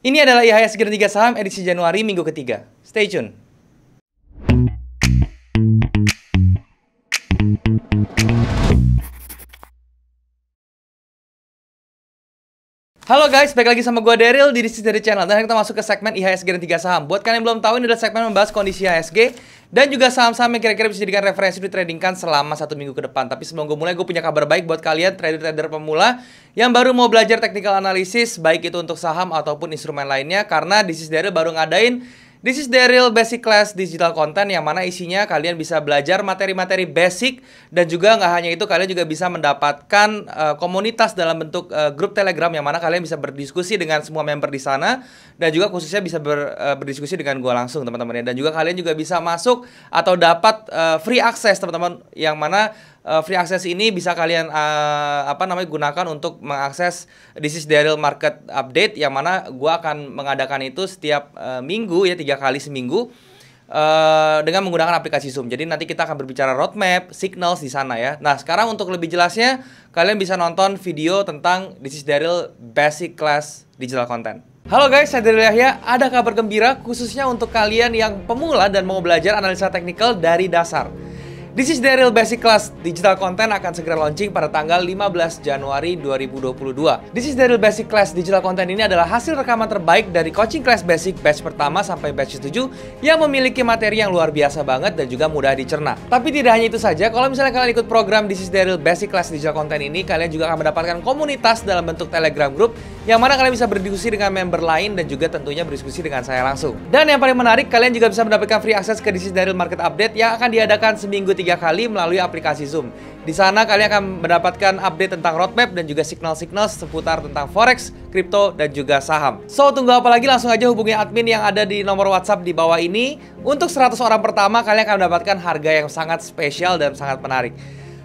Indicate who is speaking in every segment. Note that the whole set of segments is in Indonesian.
Speaker 1: Ini adalah IHSG 3 saham edisi Januari minggu ketiga. Stay tune. Halo guys, balik lagi sama gue Daryl di This is Daryl Channel. Dan kita masuk ke segmen IHSG 3 saham. Buat kalian yang belum tahu, ini adalah segmen membahas kondisi IHSG dan juga saham-saham yang kira-kira bisa dijadikan referensi ditradingkan selama 1 minggu ke depan. Tapi sebelum gue mulai, gue punya kabar baik buat kalian trader-trader pemula yang baru mau belajar technical analysis, baik itu untuk saham ataupun instrumen lainnya. Karena This is Daryl baru ngadain This is Daryl Basic Class Digital Content, yang mana isinya kalian bisa belajar materi-materi basic. Dan juga nggak hanya itu, kalian juga bisa mendapatkan komunitas dalam bentuk grup Telegram, yang mana kalian bisa berdiskusi dengan semua member di sana. Dan juga khususnya bisa berdiskusi dengan gue langsung, teman-teman. Dan juga kalian juga bisa masuk atau dapat free access, teman-teman. Yang mana free access ini bisa kalian gunakan untuk mengakses This is Daryl Market Update, yang mana gue akan mengadakan itu setiap minggu ya, 3 kali seminggu dengan menggunakan aplikasi Zoom. Jadi nanti kita akan berbicara roadmap, signals di sana ya. Nah, sekarang untuk lebih jelasnya kalian bisa nonton video tentang This is Daryl Basic Class Digital Content. Halo guys, saya Daryl Yahya. Ada kabar gembira khususnya untuk kalian yang pemula dan mau belajar analisa teknikal dari dasar. This is Daryl Basic Class Digital Content akan segera launching pada tanggal 15 Januari 2022. This is Daryl Basic Class Digital Content ini adalah hasil rekaman terbaik dari coaching class basic batch pertama sampai batch 7 yang memiliki materi yang luar biasa banget dan juga mudah dicerna. Tapi tidak hanya itu saja, kalau misalnya kalian ikut program This is Daryl Basic Class Digital Content ini, kalian juga akan mendapatkan komunitas dalam bentuk Telegram Group, yang mana kalian bisa berdiskusi dengan member lain dan juga tentunya berdiskusi dengan saya langsung. Dan yang paling menarik, kalian juga bisa mendapatkan free access ke This is Daryl Market Update yang akan diadakan seminggu 3 kali melalui aplikasi Zoom. Di sana kalian akan mendapatkan update tentang roadmap dan juga signal-signal seputar tentang forex, kripto, dan juga saham. So, tunggu apa lagi? Langsung aja hubungi admin yang ada di nomor WhatsApp di bawah ini. Untuk 100 orang pertama, kalian akan mendapatkan harga yang sangat spesial dan sangat menarik.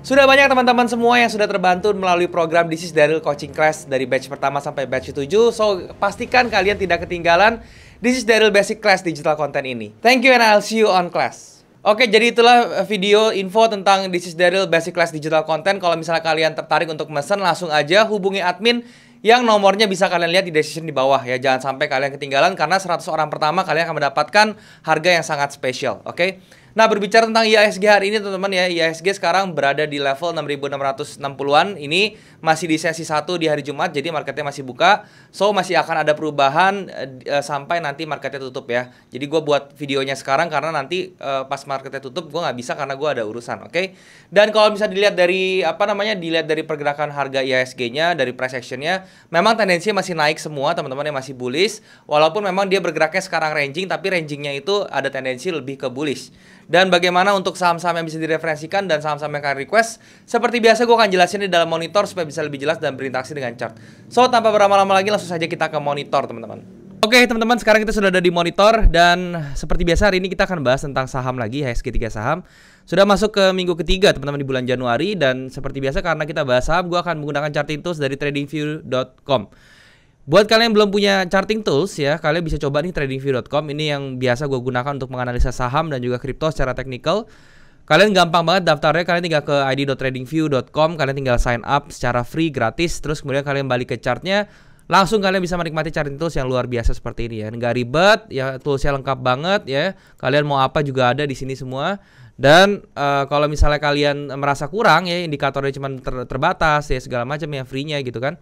Speaker 1: Sudah banyak teman-teman semua yang sudah terbantu melalui program This is Daryl Coaching Class dari batch pertama sampai batch 7. So, pastikan kalian tidak ketinggalan This is Daryl Basic Class Digital Content ini. Thank you and I'll see you on class. Oke, jadi itulah video info tentang This is Daryl Basic Class Digital Content. Kalau misalnya kalian tertarik untuk mesen, langsung aja hubungi admin yang nomornya bisa kalian lihat di description di bawah ya. Jangan sampai kalian ketinggalan karena 100 orang pertama kalian akan mendapatkan harga yang sangat spesial, oke? Nah, berbicara tentang IHSG hari ini teman-teman ya, IHSG sekarang berada di level 6.660-an. Ini masih di sesi 1 di hari Jumat, jadi marketnya masih buka. So, masih akan ada perubahan sampai nanti marketnya tutup ya. Jadi gue buat videonya sekarang karena nanti pas marketnya tutup gue nggak bisa karena gue ada urusan, oke? Dan kalau bisa dilihat dari dilihat dari pergerakan harga IHSG-nya, dari price action-nya, memang tendensinya masih naik semua teman-teman, yang masih bullish. Walaupun memang dia bergeraknya sekarang ranging, tapi rangingnya itu ada tendensi lebih ke bullish. Dan bagaimana untuk saham-saham yang bisa direferensikan dan saham-saham yang kalian request, seperti biasa gue akan jelasin di dalam monitor supaya bisa lebih jelas dan berinteraksi dengan chart. So, tanpa berlama-lama lagi, langsung saja kita ke monitor teman-teman. Oke teman-teman, sekarang kita sudah ada di monitor. Dan seperti biasa hari ini kita akan bahas tentang saham lagi, IHSG 3 saham. Sudah masuk ke minggu ketiga teman-teman di bulan Januari. Dan seperti biasa karena kita bahas saham, gue akan menggunakan charting tools dari tradingview.com. Buat kalian yang belum punya charting tools ya, kalian bisa coba nih tradingview.com. Ini yang biasa gue gunakan untuk menganalisa saham dan juga kripto secara teknikal. Kalian gampang banget daftarnya, kalian tinggal ke id.tradingview.com, kalian tinggal sign up secara free, gratis. Terus kemudian kalian balik ke chartnya, langsung kalian bisa menikmati charting tools yang luar biasa seperti ini ya. Nggak ribet, ya toolsnya lengkap banget ya. Kalian mau apa juga ada di sini semua. Dan kalau misalnya kalian merasa kurang ya, indikatornya cuma terbatas ya, segala macam yang free-nya gitu kan,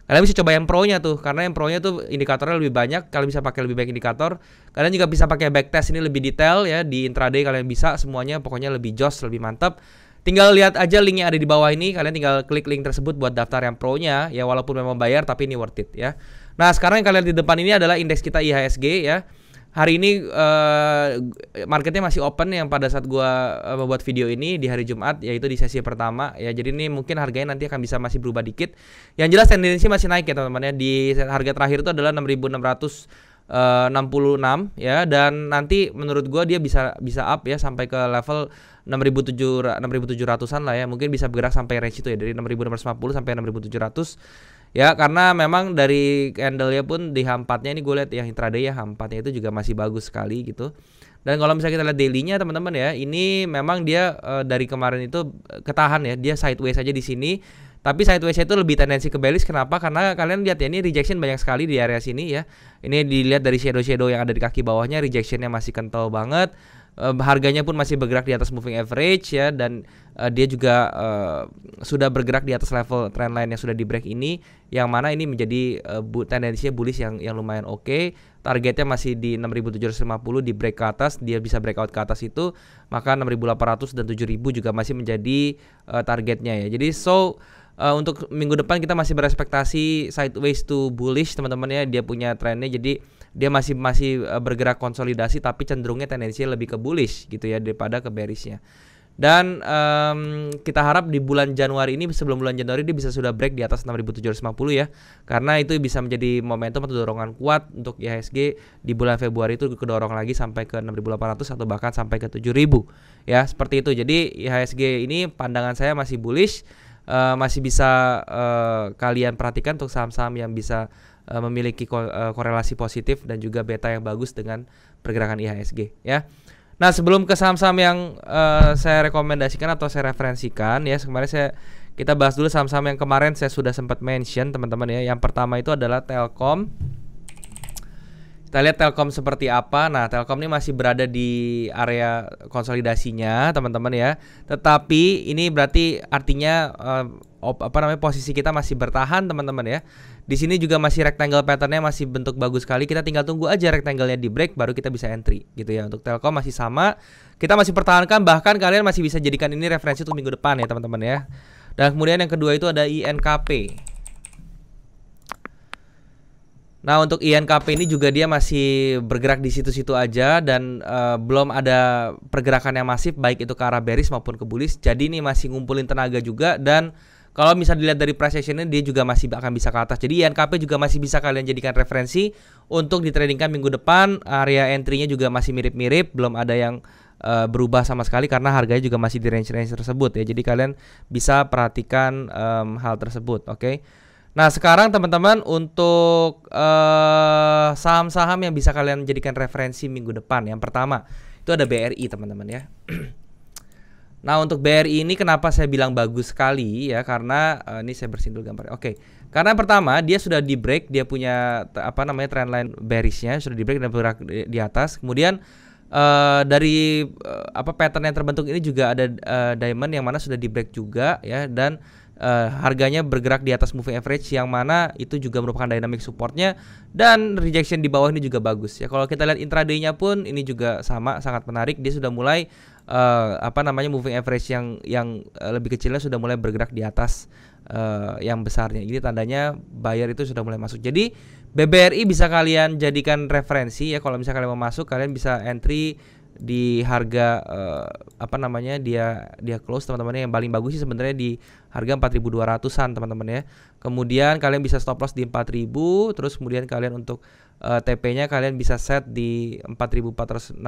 Speaker 1: kalian bisa coba yang pro-nya tuh, karena yang pro-nya tuh indikatornya lebih banyak. Kalian bisa pakai lebih banyak indikator. Kalian juga bisa pakai backtest, ini lebih detail ya. Di intraday kalian bisa semuanya, pokoknya lebih joss, lebih mantap. Tinggal lihat aja linknya ada di bawah ini. Kalian tinggal klik link tersebut buat daftar yang pro-nya ya, walaupun memang bayar tapi ini worth it ya. Nah, sekarang yang kalian lihat di depan ini adalah indeks kita IHSG ya. Hari ini marketnya masih open yang pada saat gua membuat video ini di hari Jumat, yaitu di sesi pertama ya. Jadi ini mungkin harganya nanti akan bisa masih berubah dikit. Yang jelas tendensi masih naik ya teman-teman ya. Di harga terakhir itu adalah 6.666 ya, dan nanti menurut gua dia bisa up ya sampai ke level 6.700-an lah ya. Mungkin bisa bergerak sampai range itu ya, dari 6.650 sampai 6.700. Ya, karena memang dari candle-nya pun di H4-nya ini gue lihat yang intraday ya, H4-nya itu juga masih bagus sekali gitu. Dan kalau misalnya kita lihat daily-nya teman-teman ya, ini memang dia dari kemarin itu ketahan ya, dia sideways aja di sini. Tapi sideways itu lebih tendensi ke bearish. Kenapa? Karena kalian lihat ya, ini rejection banyak sekali di area sini ya. Ini dilihat dari shadow yang ada di kaki bawahnya, rejectionnya masih kental banget. Harganya pun masih bergerak di atas moving average ya, dan dia juga sudah bergerak di atas level trendline yang sudah di break ini, yang mana ini menjadi tendensinya bullish yang lumayan oke. Targetnya masih di 6.750, di break ke atas, dia bisa breakout ke atas itu, maka 6.800 dan 7.000 juga masih menjadi targetnya ya. Jadi untuk minggu depan kita masih berespektasi sideways to bullish teman-teman ya. Dia punya trennya, jadi dia masih bergerak konsolidasi, tapi cenderungnya tendensinya lebih ke bullish gitu ya daripada ke bearishnya. Dan kita harap di bulan Januari ini, sebelum bulan Januari dia bisa sudah break di atas 6.750 ya, karena itu bisa menjadi momentum atau dorongan kuat untuk IHSG di bulan Februari itu kedorong lagi sampai ke 6.800 atau bahkan sampai ke 7.000 ya, seperti itu. Jadi IHSG ini pandangan saya masih bullish. Masih bisa kalian perhatikan untuk saham-saham yang bisa memiliki korelasi positif dan juga beta yang bagus dengan pergerakan IHSG ya. Nah, sebelum ke saham-saham yang saya rekomendasikan atau saya referensikan ya, kemarin kita bahas dulu saham-saham yang kemarin saya sudah sempat mention teman-teman ya. Yang pertama itu adalah Telkom. Kita lihat Telkom seperti apa. Nah, Telkom ini masih berada di area konsolidasinya, teman-teman ya. Tetapi ini berarti artinya posisi kita masih bertahan, teman-teman ya. Di sini juga masih rectangle patternnya masih bentuk bagus sekali. Kita tinggal tunggu aja rectangle-nya di break, baru kita bisa entry gitu ya. Untuk Telkom masih sama. Kita masih pertahankan, bahkan kalian masih bisa jadikan ini referensi untuk minggu depan ya, teman-teman ya. Dan kemudian yang kedua itu ada INKP. Nah, untuk INKP ini juga dia masih bergerak di situ-situ aja, dan belum ada pergerakan yang masif baik itu ke arah bearish maupun ke bullish. Jadi ini masih ngumpulin tenaga juga, dan kalau misalnya dilihat dari price action-nya dia juga masih akan bisa ke atas. Jadi INKP juga masih bisa kalian jadikan referensi untuk ditradingkan minggu depan. Area entry-nya juga masih mirip-mirip, belum ada yang berubah sama sekali karena harganya juga masih di range-range tersebut ya. Jadi kalian bisa perhatikan hal tersebut, oke? Nah, sekarang teman-teman untuk saham-saham yang bisa kalian jadikan referensi minggu depan. Yang pertama itu ada BRI, teman-teman ya. Nah, untuk BRI ini kenapa saya bilang bagus sekali ya, karena ini saya bersihin dulu gambarnya. Oke. Karena pertama dia sudah di break, dia punya trendline bearishnya sudah di break dan bergerak di atas. Kemudian dari pattern yang terbentuk ini juga ada diamond yang mana sudah di break juga ya, dan harganya bergerak di atas moving average yang mana itu juga merupakan dynamic supportnya, dan rejection di bawah ini juga bagus ya. Kalau kita lihat intraday-nya pun ini juga sama, sangat menarik. Dia sudah mulai moving average yang lebih kecilnya sudah mulai bergerak di atas yang besarnya. Ini tandanya buyer itu sudah mulai masuk. Jadi BBRI bisa kalian jadikan referensi ya. Kalau misalnya kalian mau masuk, kalian bisa entry di harga dia close, teman-teman. Yang paling bagus sih sebenarnya di harga 4.200-an, teman-teman ya. Kemudian kalian bisa stop loss di 4.000, terus kemudian kalian untuk TP-nya kalian bisa set di 4.460,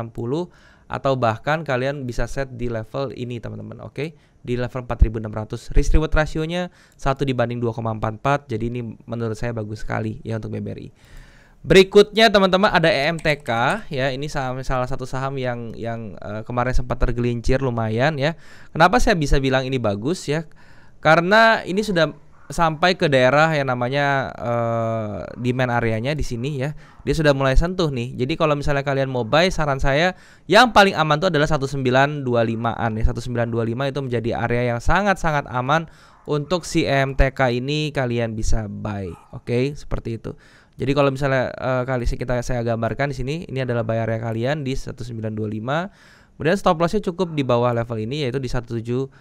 Speaker 1: atau bahkan kalian bisa set di level ini, teman-teman. Oke, di level 4.600. Risk reward rasionya 1:2,44. Jadi ini menurut saya bagus sekali ya untuk BBRI. Berikutnya teman-teman ada EMTK ya. Ini salah satu saham yang kemarin sempat tergelincir lumayan ya. Kenapa saya bisa bilang ini bagus ya? Karena ini sudah sampai ke daerah yang namanya demand areanya di sini ya. Dia sudah mulai sentuh nih. Jadi kalau misalnya kalian mau buy, saran saya yang paling aman itu adalah 1925-an ya. 1925 itu menjadi area yang sangat-sangat aman untuk si EMTK ini, kalian bisa buy. Oke, seperti itu. Jadi kalau misalnya saya gambarkan di sini, ini adalah buy area kalian di 1925. Kemudian stop lossnya cukup di bawah level ini, yaitu di 1780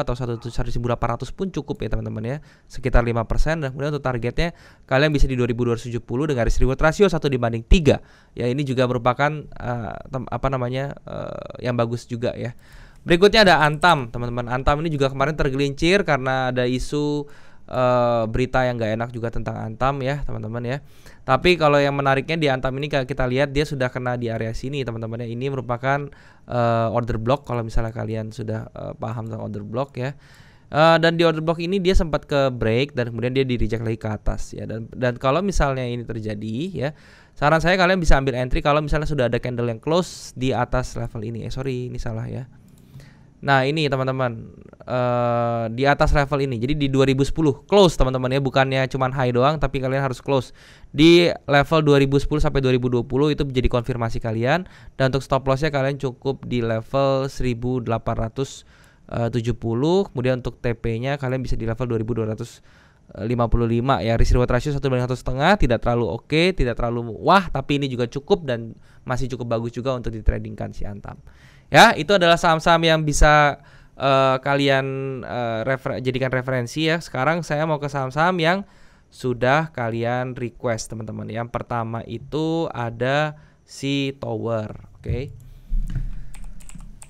Speaker 1: atau 1800 pun cukup ya, teman-teman ya, sekitar 5%. Dan kemudian untuk targetnya kalian bisa di 2270 dengan risk reward ratio 1:3 ya. Ini juga merupakan yang bagus juga ya. Berikutnya ada Antam, teman-teman. Antam ini juga kemarin tergelincir karena ada isu berita yang gak enak juga tentang Antam ya, teman-teman ya. Tapi kalau yang menariknya di Antam ini, kita lihat dia sudah kena di area sini, teman-teman ya. Ini merupakan order block kalau misalnya kalian sudah paham tentang order block ya. Dan di order block ini dia sempat ke break dan kemudian dia di reject lagi ke atas ya. Dan kalau misalnya ini terjadi ya, saran saya kalian bisa ambil entry kalau misalnya sudah ada candle yang close di atas level ini. Sorry, ini salah ya. Nah ini teman-teman, di atas level ini, jadi di 2010 close teman-teman ya, bukannya cuman high doang tapi kalian harus close di level 2010 sampai 2020, itu menjadi konfirmasi kalian. Dan untuk stop lossnya kalian cukup di level 1870, kemudian untuk TP nya kalian bisa di level 2255 ya. Risk reward ratio 1/1,5, tidak terlalu oke, tidak terlalu wah, tapi ini juga cukup dan masih cukup bagus juga untuk ditradingkan si Antam. Ya, itu adalah saham-saham yang bisa kalian jadikan referensi ya. Sekarang saya mau ke saham-saham yang sudah kalian request teman-teman. Yang pertama itu ada si Tower, oke.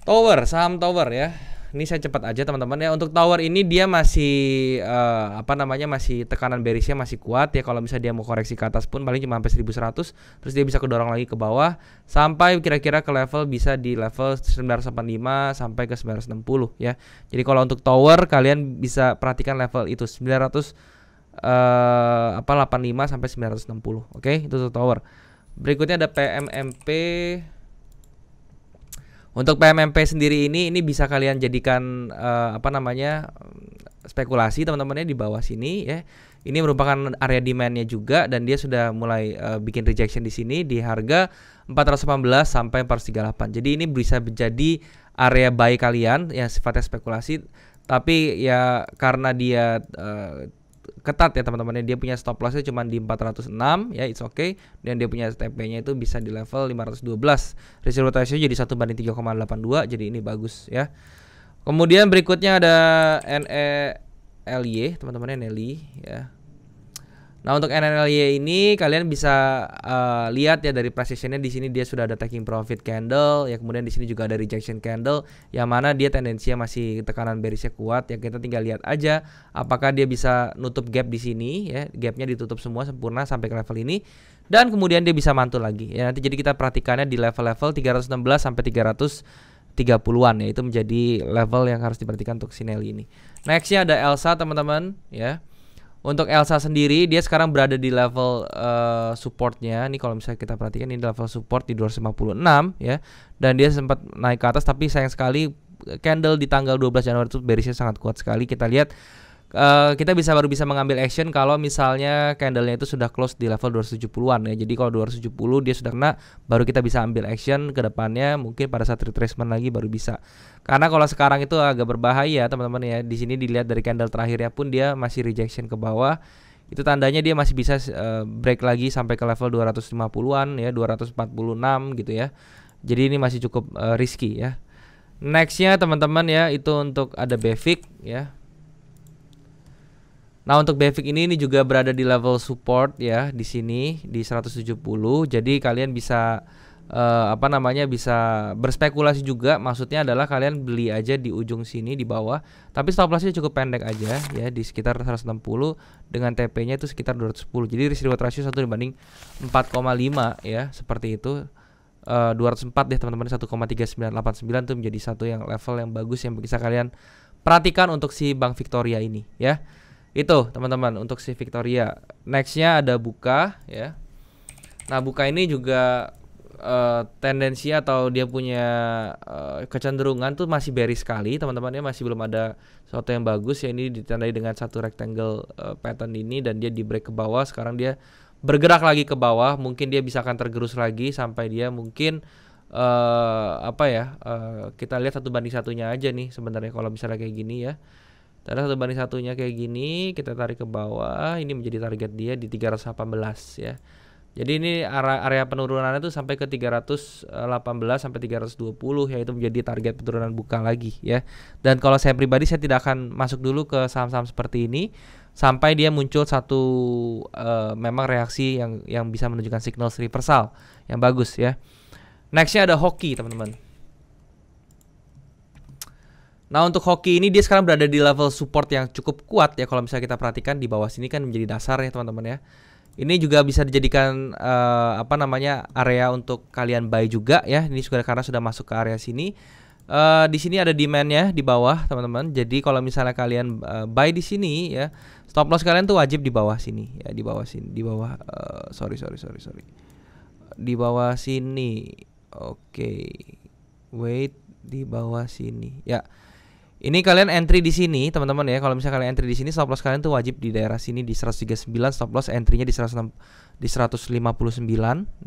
Speaker 1: Tower, saham Tower ya. Ini saya cepat aja teman-teman ya. Untuk Tower ini dia masih masih tekanan bearishnya masih kuat ya. Kalau misalnya dia mau koreksi ke atas pun paling cuma sampai 1100, terus dia bisa kedorong lagi ke bawah sampai kira-kira ke level bisa di level 985 sampai ke 960 ya. Jadi kalau untuk Tower kalian bisa perhatikan level itu 985 sampai 960. Oke, itu untuk Tower. Berikutnya ada PMMP. Untuk PMMP sendiri ini bisa kalian jadikan spekulasi teman-teman ya di bawah sini ya. Ini merupakan area demand-nya juga dan dia sudah mulai bikin rejection di sini di harga 418 sampai 438. Jadi ini bisa menjadi area buy kalian yang sifatnya spekulasi, tapi ya karena dia ketat ya teman-teman, dia punya stop lossnya cuma di 406 ya, it's okay. Dan dia punya TP-nya itu bisa di level 512. Risk reward ratio jadi 1/3,82, jadi ini bagus ya. Kemudian berikutnya ada NELY teman-teman, NELY ya. Nah untuk NNLY ini kalian bisa lihat ya dari precisionnya. Di sini dia sudah ada taking profit candle ya, kemudian di sini juga ada rejection candle yang mana dia tendensinya masih tekanan bearishnya kuat ya. Kita tinggal lihat aja apakah dia bisa nutup gap di sini ya, gapnya ditutup semua sempurna sampai ke level ini dan kemudian dia bisa mantul lagi ya. Nanti jadi kita perhatikannya di level-level 316 sampai 330-an ya, itu menjadi level yang harus diperhatikan untuk Sinelli ini. Nextnya ada Elsa teman-teman ya. Untuk Elsa sendiri dia sekarang berada di level supportnya. Ini kalau misalnya kita perhatikan ini level support di 256 ya. Dan dia sempat naik ke atas tapi sayang sekali candle di tanggal 12 Januari itu bearishnya sangat kuat sekali. Kita lihat kita baru bisa mengambil action kalau misalnya candlenya itu sudah close di level 270-an ya. Jadi kalau 270 dia sudah kena, baru kita bisa ambil action ke depannya, mungkin pada saat retracement lagi baru bisa. Karena kalau sekarang itu agak berbahaya teman-teman ya. Di sini dilihat dari candle terakhirnya pun dia masih rejection ke bawah. Itu tandanya dia masih bisa break lagi sampai ke level 250-an ya, 246 gitu ya. Jadi ini masih cukup risky ya. Nextnya teman-teman ya, itu untuk ada BEVIC ya. Nah untuk BEVIC ini juga berada di level support ya, di sini di 170. Jadi kalian bisa bisa berspekulasi juga. Maksudnya adalah kalian beli aja di ujung sini di bawah, tapi stop lossnya cukup pendek aja ya, di sekitar 160 dengan TP-nya itu sekitar 210. Jadi risk reward ratio 1/4,5 ya, seperti itu. 204 deh teman-teman, 1,3989 itu menjadi satu yang level yang bagus yang bisa kalian perhatikan untuk si Bank Victoria ini ya. Itu teman-teman untuk si Victoria. Nextnya ada Buka ya. Nah Buka ini juga tendensi atau dia punya kecenderungan tuh masih bearish sekali teman-teman ya, masih belum ada sesuatu yang bagus ya. Ini ditandai dengan satu rectangle pattern ini dan dia di break ke bawah. Sekarang dia bergerak lagi ke bawah, mungkin dia bisa akan tergerus lagi sampai dia mungkin kita lihat 1/1 aja nih sebenarnya kalau misalnya kayak gini ya. Ada 1/1 kayak gini, kita tarik ke bawah, ini menjadi target dia di 318 ya. Jadi ini area penurunannya tuh sampai ke 318 sampai 320 ya, itu menjadi target penurunan Buka lagi ya. Dan kalau saya pribadi saya tidak akan masuk dulu ke saham-saham seperti ini sampai dia muncul satu memang reaksi yang bisa menunjukkan signal reversal yang bagus ya. Nextnya ada Hoki teman-teman. Nah untuk Hoki ini dia sekarang berada di level support yang cukup kuat ya. Kalau misalnya kita perhatikan di bawah sini kan menjadi dasar ya teman-teman ya. Ini juga bisa dijadikan area untuk kalian buy juga ya. Ini sudah karena sudah masuk ke area sini. Di sini ada demandnya di bawah teman-teman. Jadi kalau misalnya kalian buy di sini ya, stop loss kalian tuh wajib di bawah sini ya, di bawah sini, di bawah di bawah sini. Oke. Wait. di bawah sini. Ya. Ini kalian entry di sini, teman-teman ya. Kalau misalnya kalian entry di sini, stop loss kalian tuh wajib di daerah sini di 139, stop loss entry-nya di 159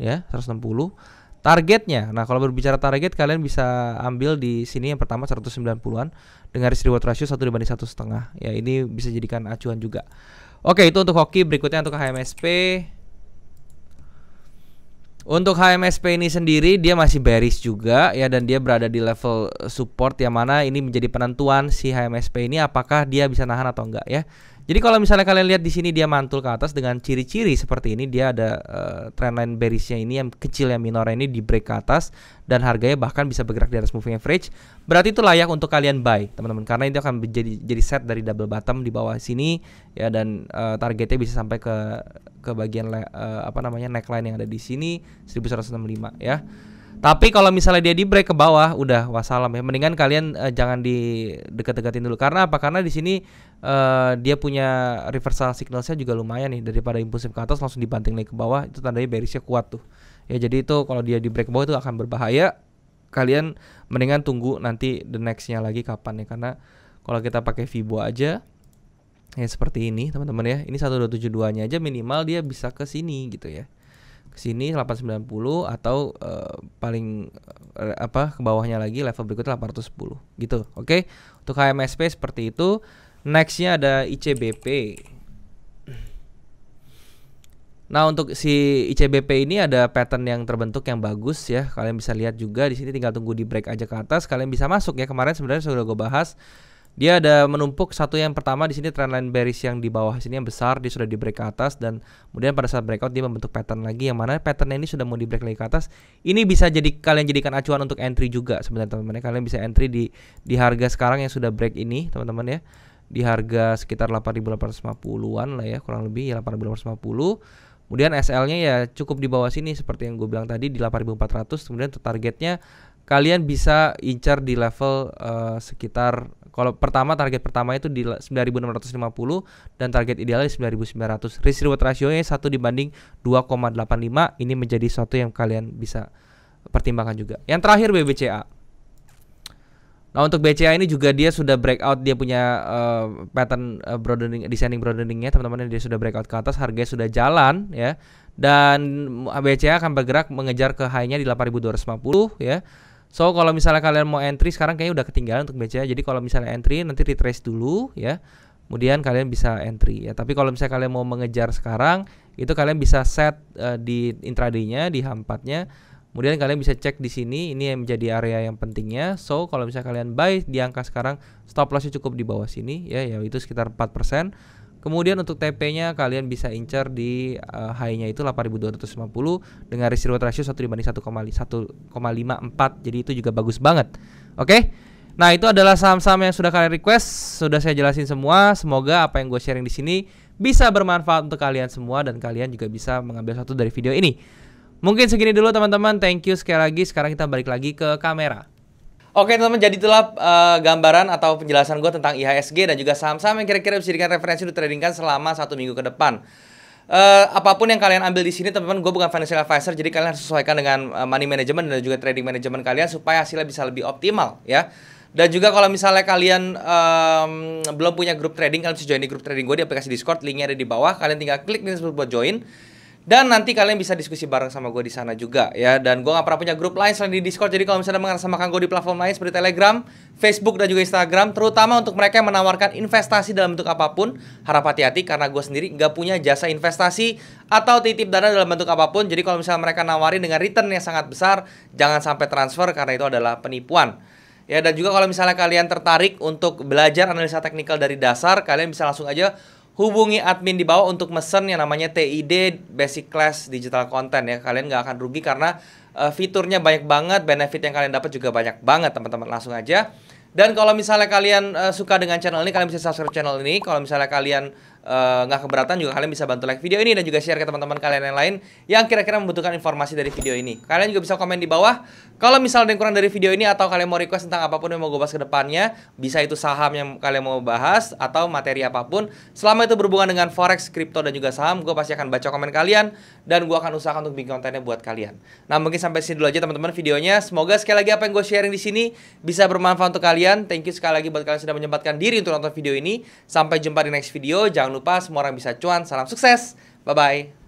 Speaker 1: ya, 160. Targetnya. Nah, kalau berbicara target kalian bisa ambil di sini yang pertama 190-an dengan risk reward ratio 1/1,5. Ya, ini bisa jadikan acuan juga. Oke, itu untuk hoki. Berikutnya untuk HMSP. Untuk HMSP ini sendiri dia masih bearish juga ya, dan dia berada di level support yang mana ini menjadi penentuan si HMSP ini apakah dia bisa nahan atau enggak ya. Jadi kalau misalnya kalian lihat di sini dia mantul ke atas dengan ciri-ciri seperti ini, dia ada trendline bearishnya ini yang kecil, yang minor ini di break ke atas dan harganya bahkan bisa bergerak di atas moving average. Berarti itu layak untuk kalian buy, teman-teman, karena itu akan jadi set dari double bottom di bawah sini ya, dan targetnya bisa sampai ke bagian neckline yang ada di sini 1165 ya. Tapi kalau misalnya dia di break ke bawah, udah wassalam ya. Mendingan kalian jangan deket-deketin dulu. Karena apa? Karena di sini dia punya reversal signalnya juga lumayan nih, daripada impulsif ke atas langsung dibanting lagi ke bawah. Itu tandanya bearishnya kuat tuh. Ya, jadi itu kalau dia di break ke bawah itu akan berbahaya. Kalian mendingan tunggu nanti the next-nya lagi kapan ya. Karena kalau kita pakai Fibo aja ya seperti ini, teman-teman ya. Ini 1272-nya aja minimal dia bisa ke sini gitu ya. Ke sini 890 atau paling ke bawahnya lagi level berikutnya 810 gitu. Oke. Untuk HMSP seperti itu. Nextnya ada ICBP. Nah, untuk si ICBP ini ada pattern yang terbentuk yang bagus ya. Kalian bisa lihat juga di sini, tinggal tunggu di break aja ke atas, kalian bisa masuk ya. Kemarin sebenarnya sudah gue bahas. Dia ada menumpuk satu yang pertama di sini trendline bearish yang di bawah sini yang besar, dia sudah di break ke atas, dan kemudian pada saat breakout dia membentuk pattern lagi yang mana patternnya ini sudah mau di break lagi ke atas. Ini bisa jadi kalian jadikan acuan untuk entry juga sebenarnya, teman-teman. Kalian bisa entry di harga sekarang yang sudah break ini, teman-teman ya. Di harga sekitar 8.850-an lah ya, kurang lebih ya 8.850. Kemudian SL-nya ya cukup di bawah sini seperti yang gue bilang tadi di 8.400. Kemudian targetnya kalian bisa incar di level sekitar, kalau target pertama itu di 9.650 dan target idealnya di 9.900. Risk reward ratio-nya 1/2,85. Ini menjadi sesuatu yang kalian bisa pertimbangkan juga. Yang terakhir BBCA. Nah, untuk BCA ini juga dia sudah breakout, dia punya pattern descending broadening-nya, teman-teman. Dia sudah breakout ke atas, harganya sudah jalan ya. Dan BCA akan bergerak mengejar ke high-nya di 8.250 ya. So kalau misalnya kalian mau entry sekarang kayaknya udah ketinggalan untuk BCA. Jadi kalau misalnya entry nanti retrace dulu ya. Kemudian kalian bisa entry ya. Tapi kalau misalnya kalian mau mengejar sekarang, itu kalian bisa set di intraday-nya, di H4-nya. Kemudian kalian bisa cek di sini, ini yang menjadi area yang pentingnya. So kalau misalnya kalian buy di angka sekarang, stop loss-nya cukup di bawah sini ya, yaitu sekitar 4%. Kemudian untuk TP-nya kalian bisa incar di high-nya itu 8.250 dengan risk reward ratio 1/1,54. Jadi itu juga bagus banget. Oke. Nah, itu adalah saham-saham yang sudah kalian request, sudah saya jelasin semua. Semoga apa yang gue sharing di sini bisa bermanfaat untuk kalian semua dan kalian juga bisa mengambil satu dari video ini. Mungkin segini dulu teman-teman. Thank you sekali lagi. Sekarang kita balik lagi ke kamera. Oke teman-teman, jadi itulah gambaran atau penjelasan gue tentang IHSG dan juga saham-saham yang kira-kira bisa dijadikan referensi untuk tradingkan selama 1 minggu ke depan. Apapun yang kalian ambil di sini teman-teman, gue bukan financial advisor, jadi kalian harus sesuaikan dengan money management dan juga trading management kalian supaya hasilnya bisa lebih optimal ya. Dan juga kalau misalnya kalian belum punya grup trading, kalian bisa join di grup trading gue di aplikasi Discord, linknya ada di bawah. Kalian tinggal klik link tersebut buat join. Dan nanti kalian bisa diskusi bareng sama gue di sana juga ya. Dan gue gak pernah punya grup lain selain di Discord. Jadi kalau misalnya mengatasnamakan gue di platform lain seperti Telegram, Facebook, dan juga Instagram, terutama untuk mereka yang menawarkan investasi dalam bentuk apapun, harap hati-hati karena gue sendiri gak punya jasa investasi atau titip dana dalam bentuk apapun. Jadi kalau misalnya mereka nawarin dengan return yang sangat besar, jangan sampai transfer karena itu adalah penipuan. Ya, dan juga kalau misalnya kalian tertarik untuk belajar analisa teknikal dari dasar, kalian bisa langsung aja hubungi admin di bawah untuk mesen yang namanya TID Basic Class Digital Content ya. Kalian nggak akan rugi karena fiturnya banyak banget, benefit yang kalian dapat juga banyak banget teman-teman. Langsung aja. Dan kalau misalnya kalian suka dengan channel ini, kalian bisa subscribe channel ini. Kalau misalnya kalian nggak keberatan juga kalian bisa bantu like video ini dan juga share ke teman-teman kalian yang lain yang kira-kira membutuhkan informasi dari video ini. Kalian juga bisa komen di bawah kalau misalnya ada yang kurang dari video ini atau kalian mau request tentang apapun yang mau gue bahas ke depannya, bisa itu saham yang kalian mau bahas atau materi apapun. Selama itu berhubungan dengan forex, kripto dan juga saham, gue pasti akan baca komen kalian dan gue akan usahakan untuk bikin kontennya buat kalian. Nah, mungkin sampai sini dulu aja teman-teman videonya. Semoga sekali lagi apa yang gue sharing di sini bisa bermanfaat untuk kalian. Thank you sekali lagi buat kalian sudah menyempatkan diri untuk nonton video ini. Sampai jumpa di next video. Jangan lupa semua orang bisa cuan. Salam sukses. Bye-bye.